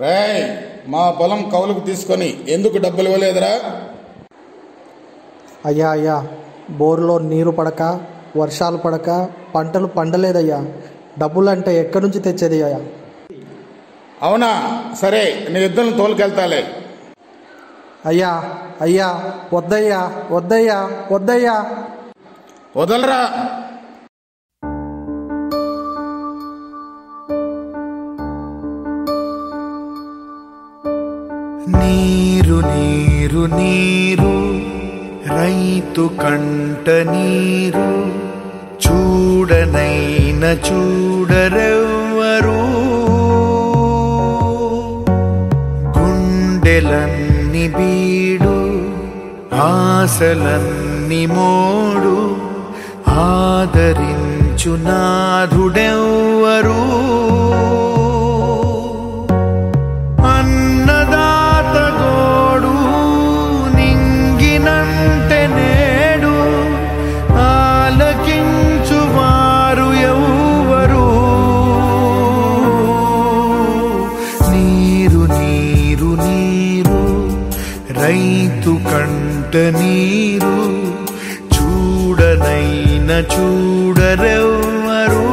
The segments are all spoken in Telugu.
రేయ్, మా పొలం కౌలుకు తీసుకొని ఎందుకు డబ్బులు ఇవ్వలేదురా? అయ్యా అయ్యా, బోర్లో నీరు పడక, వర్షాలు పడక పంటలు పండలేదయ్యా. డబ్బులంటే ఎక్కడి నుంచి తెచ్చేది అయ్యా? అవునా, సరే నీ ఇద్దరిని తోలుకెళ్తాలే. అయ్యా అయ్యా, వద్దయ్యా వద్దయ్యా వద్దయ్యా. వదలరా. నీరు నీరు నీరు రైతు కంట నీరు, చూడనైన చూడరెవ్వరు. గుండెలన్ని బీడు, ఆశలన్ని మోడు, ఆదరించు నాథుడెవ్వరు. అన్నదాత గోడు నింగినంటే నేడు, ఆలకించువారు ఎవ్వరు. నీరు నీరు నీరు రైతు కంట నీరు, చూడనైన చూడరెవ్వరు.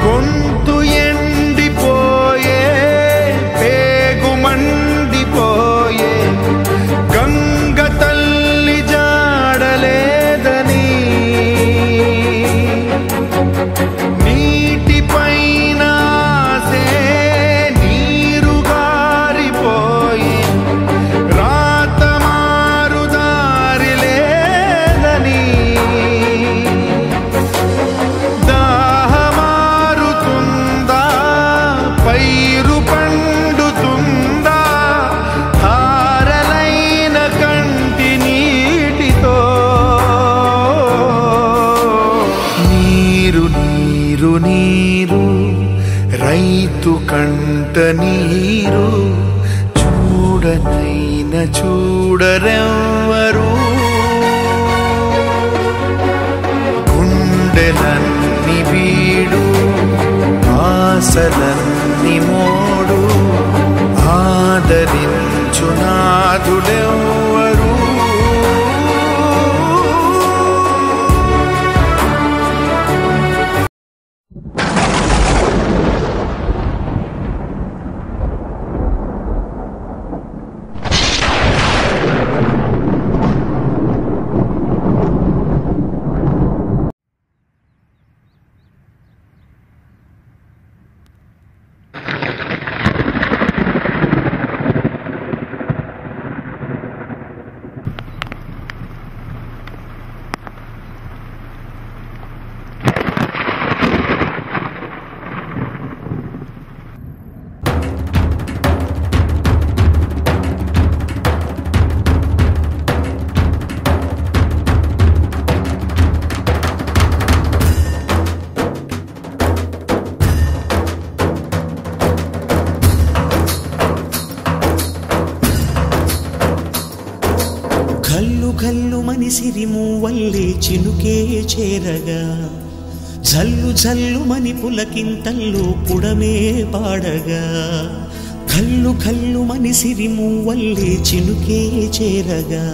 గొంతు ఎండిపోయే, పేగు మండిపోయే, గంగ తల్లి జాడలేదని, నీటిపైన ఆసే నీరు గారిపోయి, రాత మారుదారి లేదని, పైరు పండుతుందా ధారలైన కంటి నీటితో. నీరు నీరు నీరు రైతు కంట నీరు, చూడనైన చూడరెవ్వరు. గుండెలన్ని బీడు, ఆశలన్ని మోడు, ఆదరించు నాథుడెవ్వరు. గల్లు గల్లు మనిసిరి మూవల్లే చినుకే చేరగా, జల్లు జల్లు మని పులకింతల్లో పుడమే పాడగా. గల్లు గల్లు మనిసిరి మూవల్లే చినుకే చేరగా,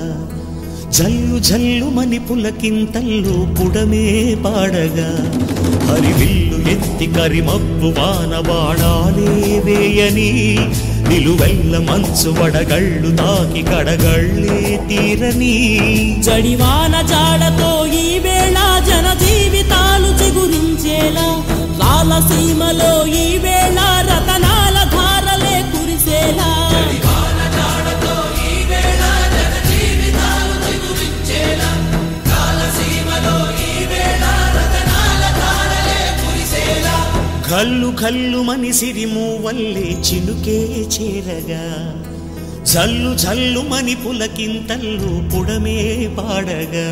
జల్లు జల్లు మని పులకింతల్లో పుడమే పాడగా. హరివిల్లు ఎత్తి కరిమబ్బు వాన బాణాలే వేయని, నిలువెల్ల మంచు వడగళ్ళు తాకి కడగళ్ళే తీరని. జడివాన జాడతో ఈ వేళ జన జీవితాలు చిగురించేలా, రాలసీమలో ఈ వేళ రతనాల ధారలే కురిసేలా. జడివాన జాడతో ఈ వేళ జన జీవితాలు చిగురించేలా, రాలసీమ కల్లు కల్లు మని సిరిమూవల్లే చినుకే చేరగా జల్లు జల్లు మని పులకింతల్లు పుడమే పాడగా